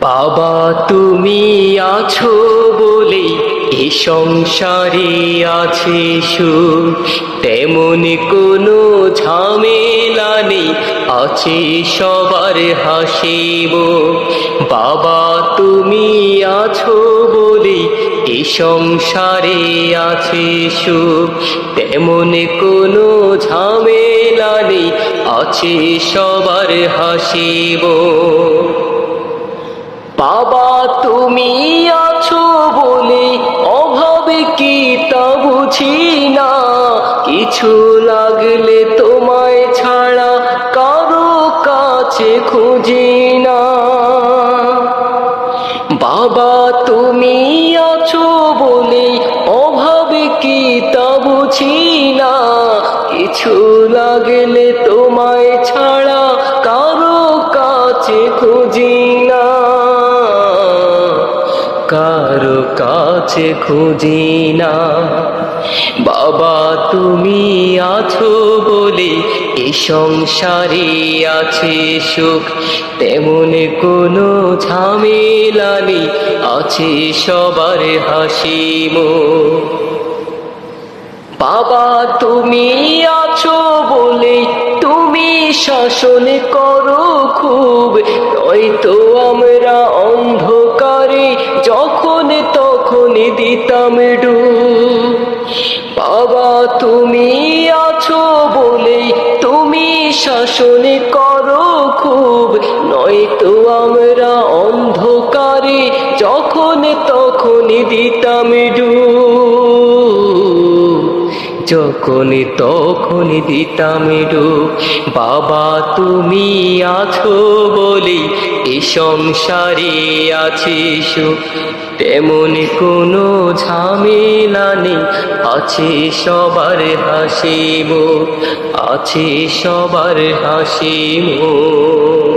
বাবা তুমি আছো বলে এ সংসারে আছে সুখ, তেমন কোনো ঝামেলা নেই, আছে সবার হাসিব। বাবা তুমি আছো বলে এ সংসারে আছে সুখ, তেমন কোনো ঝামেলা নেই, আছে সবার হাসিব। বাবা তুমি আছো বলে অভাবে কি তা বুঝি না, কিছু লাগলে তোমায় ছাড়া কারো কাছে খুঁজি না। বাবা তুমি আছো বলে অভাবে কি তা বুঝি না, কিছু লাগলে তোমায় ছাড়া কারো কাছে খুঁজি না, কারো কাছে খুঁজি না। বাবা তুমি আছো বলে এই সংসারে আছে সুখ, তেমন কোনো ঝামেলা নেই, আছে সবার হাসিমুখ। বাবা তুমি আছো বলে তুমি শাসন করো খুব, নয়তো আমরা অন্ধকারে যখন তখন দিতাম ডুব। বাবা তুমি আছো বলে তুমি শাসন করো খুব, নয়তো আমরা অন্ধকারে যখন তখন দিতাম ডুব, যখন তখন দিতাম ডুব। বাবা তুমি আছো বলে এ সংসারে আছে সুখ, তেমন কোনো ঝামেলা নেই, আছে সবার হাসিমুখ, আছে সবার হাসিমুখ।